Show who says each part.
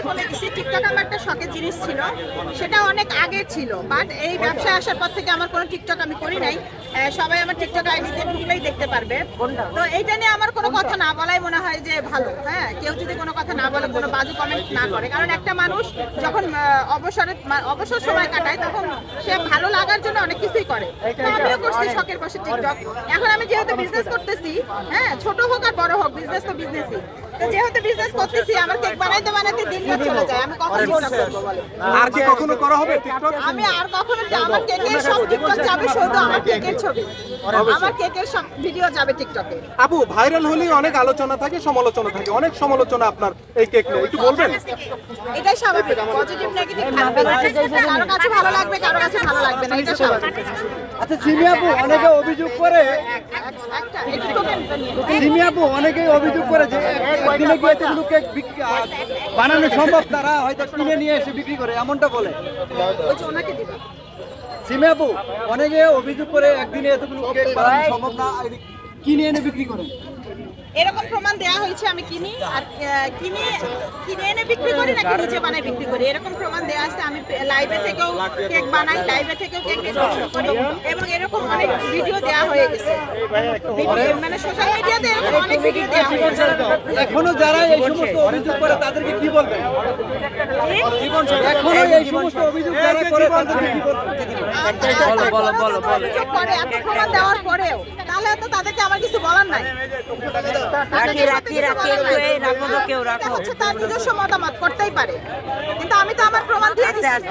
Speaker 1: বলে দিচ্ছি, টিকটক আমার একটা শখের জিনিস ছিল, সেটা অনেক আগে ছিল, বাট এই ব্যবসায় আসার পর থেকে আমার কোনো টিকটক আমি করি নাই। সবাই আমার টিকটক আইডিতে ঢুকলেই দেখতে পারবে। তো এইটা নিয়ে আমার কোনো কথা না বলাই মনে হয় যে ভালো। হ্যাঁ, কেউ যদি কোনো কথা না বলে, কোনো বাজে কমেন্ট না করে, কারণ একটা মানুষ যখন অবসর সময় কাটায় তখন সে ভালো লাগার জন্য অনেক কিছুই করে। তো আমিও করছি শখের বসে টিকটক। এখন আমি যেহেতু বিজনেস করতেছি, হ্যাঁ, ছোট হোক আর বড় হোক, বিজনেস তো বিজনেসই। তো যেহেতু বিজনেস করতেছি, আমার কেক বানাইতে বানাইতে দিন রাত চলে যায়। আমি কখন টিকটক করবো বলে?
Speaker 2: আর কি কখনো করা হবে টিকটক?
Speaker 1: আমি আর কখনো আমার কেকের সব টিকটক যাবে, শুধু আমার কেকের ছবি, আমার কেকের সব ভিডিও যাবে টিকটকে।
Speaker 2: আপু, ভাইরাল হলেই অনেক আলোচনা থাকে, সমালোচনা থাকে, অনেক সমালোচনা আপনার এই কেক নিয়ে, একটু বলবেন?
Speaker 1: এটাই স্বাভাবিক, পজিটিভ নেগেটিভ থাকবে। কারো কাছে ভালো লাগবে, কারো কাছে ভালো লাগবে না, এটা স্বাভাবিক।
Speaker 3: আচ্ছা সিমি আপু, অনেকে অভিযোগ করে সিমি আপু অনেকে অভিযোগ করে যে একদিনে গিয়ে এতগুলো কেক বানানো সম্ভব, তারা হয়তো কিনে নিয়ে এসে বিক্রি করে, এমনটা বলে।
Speaker 1: ওই যে ওনাকে দিবা।
Speaker 3: সিমি আপু অনেকে অভিযোগ করে একদিনে এতগুলো কেক বানানো সম্ভব না, কিনে এনে বিক্রি করে।
Speaker 1: এরকম প্রমাণ দেওয়া হয়েছে আমি কিনি আর কিনে এনে বিক্রি করি নাকি নিজে বানাই বিক্রি করি, এরকম প্রমাণ দেওয়া আছে। আমি লাইভে থেকেও কেক বানাই, লাইভে থেকেও কেক বিক্রি করি, এবং এরকম অনেক ভিডিও দেওয়া হয়ে গেছে। মানে সোশ্যাল মিডিয়াতে এরকম অনেক ভিডিও দেওয়া হয়ে গেছে।
Speaker 3: এখনো যারা এই সমস্ত অভিযোগ করে তাদেরকে কি বলবেন? এখনো এই সমস্ত অভিযোগ যারা করে তাদেরকে কি বলবেন?
Speaker 1: অভিযোগ করে এত প্রমাণ দেওয়ার পরেও, তাহলে তো তাদেরকে আমার কিছু বলার নাই। তার নিজস্ব মতামত করতেই পারে, কিন্তু আমি তো আমার প্রমাণ দিয়ে দিচ্ছি।